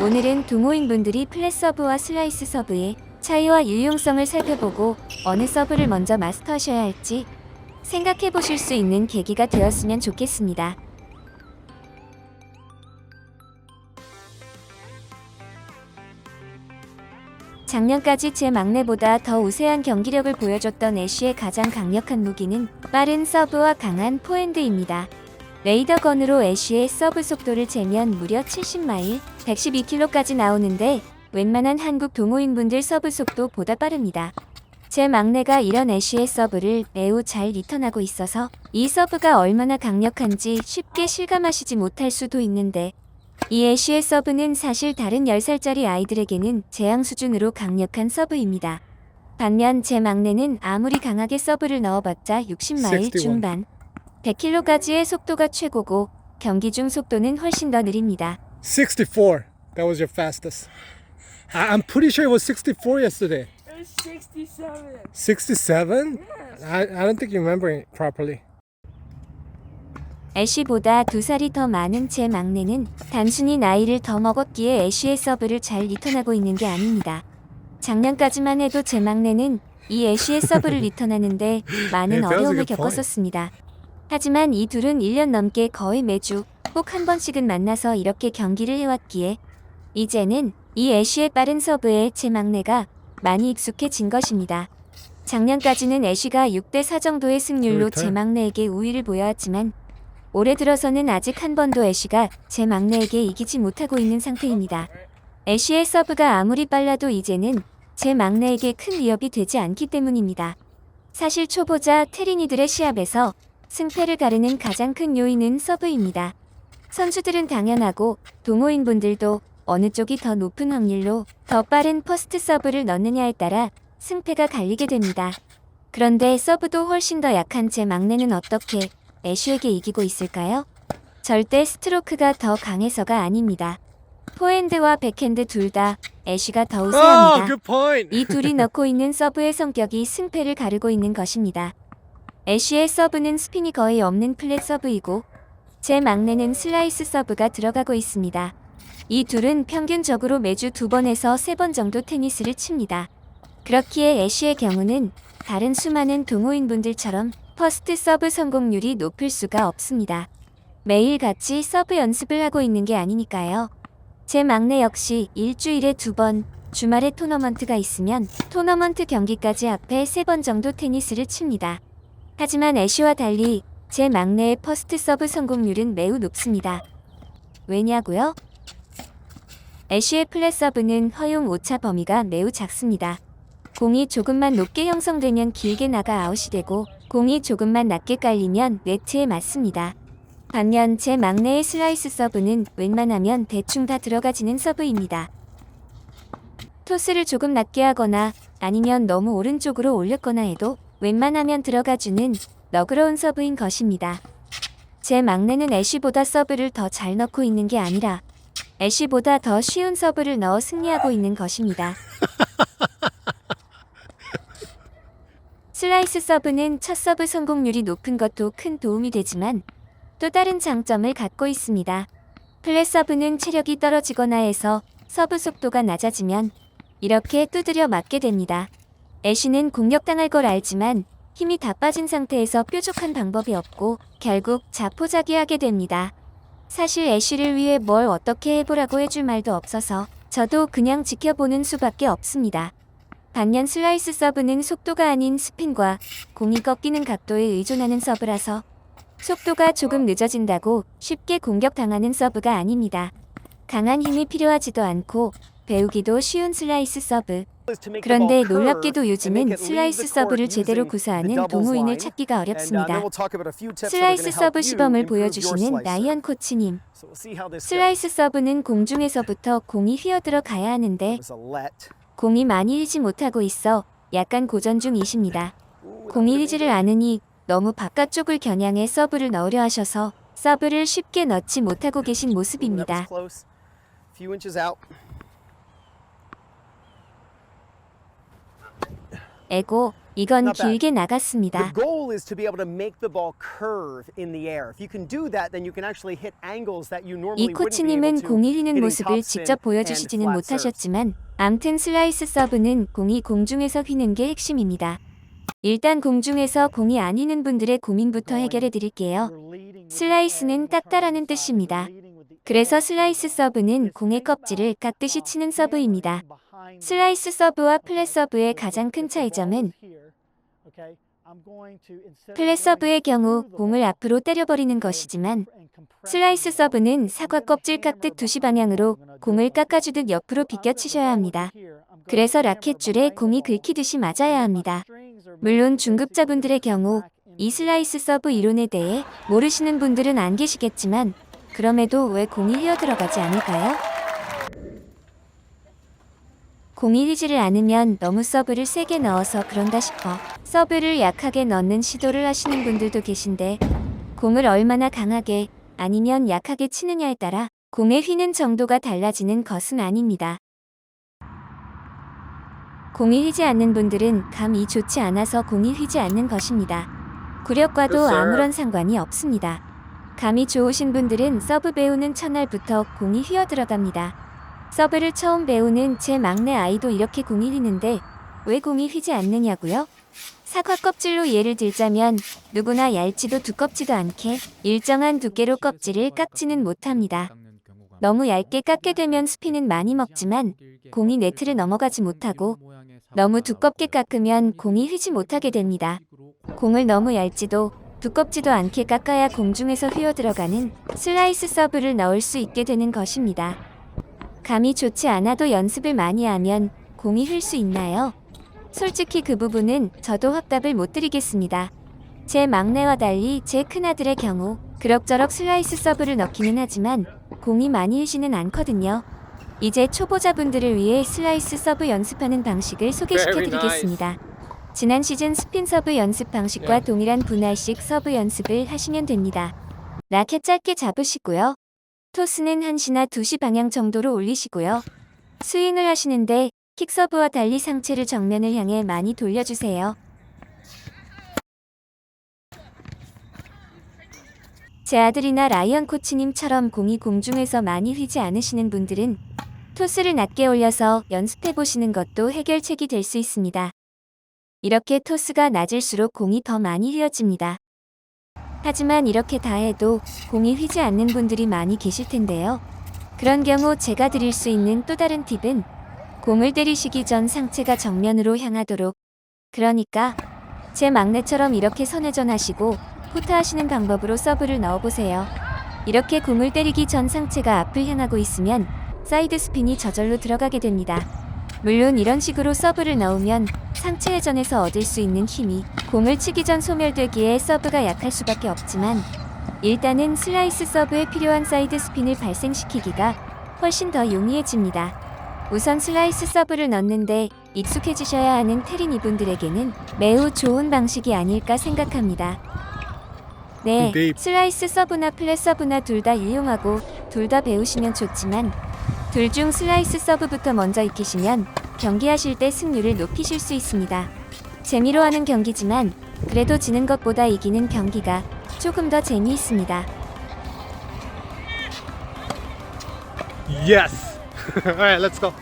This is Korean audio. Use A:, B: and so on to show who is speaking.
A: 오늘은 동호인분들이 플랫 서브와 슬라이스 서브의 차이와 유용성을 살펴보고 어느 서브를 먼저 마스터하셔야 할지 생각해 보실 수 있는 계기가 되었으면 좋겠습니다. 작년까지 제 막내보다 더 우세한 경기력을 보여줬던 애쉬의 가장 강력한 무기는 빠른 서브와 강한 포핸드입니다. 레이더건으로 애쉬의 서브 속도를 재면 무려 70마일, 112km까지 나오는데 웬만한 한국 동호인분들 서브 속도보다 빠릅니다. 제 막내가 이런 애쉬의 서브를 매우 잘 리턴하고 있어서 이 서브가 얼마나 강력한지 쉽게 실감하시지 못할 수도 있는데 이 애쉬의 서브는 사실 다른 10살짜리 아이들에게는 재앙 수준으로 강력한 서브입니다. 반면 제 막내는 아무리 강하게 서브를 넣어봤자 60마일
B: 61.
A: 중반, 100km까지의 속도가 최고고 경기 중 속도는 훨씬 더 느립니다.
B: 64. That was your fastest. I'm pretty sure it was 64 yesterday.
C: It was 67.
B: 67?
C: Yes.
B: I don't think you remember it properly.
A: 애쉬보다 2살이 더 많은 제 막내는 단순히 나이를 더 먹었기에 애쉬의 서브를 잘 리턴하고 있는 게 아닙니다. 작년까지만 해도 제 막내는 이 애쉬의 서브를 리턴하는데 많은
B: Yeah, that was a
A: 어려움을
B: good point.
A: 겪었었습니다. 하지만 이 둘은 1년 넘게 거의 매주 꼭 한 번씩은 만나서 이렇게 경기를 해왔기에 이제는 이 애쉬의 빠른 서브에 제 막내가 많이 익숙해진 것입니다. 작년까지는 애쉬가 6대4 정도의 승률로 제 막내에게 우위를 보여왔지만 올해 들어서는 아직 한 번도 애쉬가 제 막내에게 이기지 못하고 있는 상태입니다. 애쉬의 서브가 아무리 빨라도 이제는 제 막내에게 큰 위협이 되지 않기 때문입니다. 사실 초보자 테린이들의 시합에서 승패를 가르는 가장 큰 요인은 서브입니다. 선수들은 당연하고 동호인분들도 어느 쪽이 더 높은 확률로 더 빠른 퍼스트 서브를 넣느냐에 따라 승패가 갈리게 됩니다. 그런데 서브도 훨씬 더 약한 제 막내는 어떻게 애쉬에게 이기고 있을까요? 절대 스트로크가 더 강해서가 아닙니다. 포핸드와 백핸드 둘 다 애쉬가 더
B: Oh,
A: 우세합니다.
B: good point.
A: 이 둘이 넣고 있는 서브의 성격이 승패를 가르고 있는 것입니다. 애쉬의 서브는 스핀이 거의 없는 플랫 서브이고 제 막내는 슬라이스 서브가 들어가고 있습니다. 이 둘은 평균적으로 매주 2번에서 3번 정도 테니스를 칩니다. 그렇기에 애쉬의 경우는 다른 수많은 동호인분들처럼 퍼스트 서브 성공률이 높을 수가 없습니다. 매일 같이 서브 연습을 하고 있는 게 아니니까요. 제 막내 역시 일주일에 2번, 주말에 토너먼트가 있으면 토너먼트 경기까지 앞에 3번 정도 테니스를 칩니다. 하지만 애쉬와 달리 제 막내의 퍼스트 서브 성공률은 매우 높습니다. 왜냐고요? 애쉬의 플랫 서브는 허용 오차 범위가 매우 작습니다. 공이 조금만 높게 형성되면 길게 나가 아웃이 되고 공이 조금만 낮게 깔리면 네트에 맞습니다. 반면 제 막내의 슬라이스 서브는 웬만하면 대충 다 들어가지는 서브입니다. 토스를 조금 낮게 하거나 아니면 너무 오른쪽으로 올렸거나 해도 웬만하면 들어가주는 너그러운 서브인 것입니다. 제 막내는 애쉬보다 서브를 더 잘 넣고 있는 게 아니라 애쉬보다 더 쉬운 서브를 넣어 승리하고 있는 것입니다. 슬라이스 서브는 첫 서브 성공률이 높은 것도 큰 도움이 되지만 또 다른 장점을 갖고 있습니다. 플랫 서브는 체력이 떨어지거나 해서 서브 속도가 낮아지면 이렇게 두드려 맞게 됩니다. 애쉬는 공격당할 걸 알지만 힘이 다 빠진 상태에서 뾰족한 방법이 없고 결국 자포자기하게 됩니다. 사실 애쉬를 위해 뭘 어떻게 해보라고 해줄 말도 없어서 저도 그냥 지켜보는 수밖에 없습니다. 반면 슬라이스 서브는 속도가 아닌 스핀과 공이 꺾이는 각도에 의존하는 서브라서 속도가 조금 늦어진다고 쉽게 공격당하는 서브가 아닙니다. 강한 힘이 필요하지도 않고 배우기도 쉬운 슬라이스 서브. 그런데 놀랍게도 요즘은 슬라이스 서브를 제대로 구사하는 동호인을 찾기가 어렵습니다. 슬라이스 서브 시범을 보여주시는 라이언 코치님. 슬라이스 서브는 공중에서부터 공이 휘어들어 가야 하는데 공이 많이 휘지 못하고 있어 약간 고전 중이십니다. 공이 휘지를 않으니 너무 바깥쪽을 겨냥해 서브를 넣으려 하셔서 서브를 쉽게 넣지 못하고 계신 모습입니다. 에고, 이건
D: Not bad.
A: 길게
D: The
A: 나갔습니다.
D: goal is to be able to make the ball curve in the air. If you can do that, then you can actually hit angles that you normally
A: 이
D: wouldn't be able
A: 코치님은
D: to
A: 공이 휘는
D: hitting
A: 모습을
D: topspin
A: 직접
D: and
A: 보여주시지는
D: flat serves.
A: 못하셨지만 암튼 슬라이스 서브는 공이 공중에서 휘는 게 핵심입니다. 일단 공중에서 공이 안 휘는 분들의 고민부터 해결해 드릴게요. 슬라이스는 깎다라는 뜻입니다. 그래서 슬라이스 서브는 공의 껍질을 깎듯이 치는 서브입니다. 슬라이스 서브와 플랫 서브의 가장 큰 차이점은 플랫 서브의 경우 공을 앞으로 때려버리는 것이지만 슬라이스 서브는 사과 껍질 깎듯 두시 방향으로 공을 깎아주듯 옆으로 비껴 치셔야 합니다. 그래서 라켓줄에 공이 긁히듯이 맞아야 합니다. 물론 중급자분들의 경우 이 슬라이스 서브 이론에 대해 모르시는 분들은 안 계시겠지만 그럼에도 왜 공이 휘어들어가지 않을까요? 공이 휘지를 않으면 너무 서브를 세게 넣어서 그런가 싶어 서브를 약하게 넣는 시도를 하시는 분들도 계신데 공을 얼마나 강하게 아니면 약하게 치느냐에 따라 공의 휘는 정도가 달라지는 것은 아닙니다. 공이 휘지 않는 분들은 감이 좋지 않아서 공이 휘지 않는 것입니다. 구력과도
B: Yes, sir.
A: 아무런 상관이 없습니다. 감이 좋으신 분들은 서브 배우는 첫날부터 공이 휘어 들어갑니다. 서브를 처음 배우는 제 막내 아이도 이렇게 공이 휘는데 왜 공이 휘지 않느냐고요? 사과 껍질로 예를 들자면 누구나 얇지도 두껍지도 않게 일정한 두께로 껍질을 깎지는 못합니다. 너무 얇게 깎게 되면 스핀은 많이 먹지만 공이 네트를 넘어가지 못하고 너무 두껍게 깎으면 공이 휘지 못하게 됩니다. 공을 너무 얇지도 두껍지도 않게 깎아야 공중에서 휘어 들어가는 슬라이스 서브를 넣을 수 있게 되는 것입니다. 감이 좋지 않아도 연습을 많이 하면 공이 휠 수 있나요? 솔직히 그 부분은 저도 확답을 못 드리겠습니다. 제 막내와 달리 제 큰아들의 경우 그럭저럭 슬라이스 서브를 넣기는 하지만 공이 많이 휘지는 않거든요. 이제 초보자분들을 위해 슬라이스 서브 연습하는 방식을 소개시켜 드리겠습니다. 지난 시즌 스핀 서브 연습 방식과 동일한 분할식 서브 연습을 하시면 됩니다. 라켓 짧게 잡으시고요. 토스는 1시나 2시 방향 정도로 올리시고요. 스윙을 하시는데 킥 서브와 달리 상체를 정면을 향해 많이 돌려주세요. 제 아들이나 라이언 코치님처럼 공이 공중에서 많이 휘지 않으시는 분들은 토스를 낮게 올려서 연습해 보시는 것도 해결책이 될 수 있습니다. 이렇게 토스가 낮을수록 공이 더 많이 휘어집니다. 하지만 이렇게 다 해도 공이 휘지 않는 분들이 많이 계실 텐데요. 그런 경우 제가 드릴 수 있는 또 다른 팁은 공을 때리시기 전 상체가 정면으로 향하도록, 그러니까 제 막내처럼 이렇게 선회전 하시고 포트 하시는 방법으로 서브를 넣어보세요. 이렇게 공을 때리기 전 상체가 앞을 향하고 있으면 사이드 스핀이 저절로 들어가게 됩니다. 물론 이런 식으로 서브를 넣으면 상체 회전에서 얻을 수 있는 힘이 공을 치기 전 소멸되기에 서브가 약할 수밖에 없지만 일단은 슬라이스 서브에 필요한 사이드 스핀을 발생시키기가 훨씬 더 용이해집니다. 우선 슬라이스 서브를 넣는데 익숙해지셔야 하는 테린 이분들에게는 매우 좋은 방식이 아닐까 생각합니다. 네, 슬라이스 서브나 플랫 서브나 둘 다 이용하고 둘 다 배우시면 좋지만 둘 중 슬라이스 서브부터 먼저 익히시면 경기하실 때 승률을 높이실 수 있습니다. 재미로 하는 경기지만 그래도 지는 것보다 이기는 경기가 조금 더 재미있습니다.
B: Yes. All right, let's go.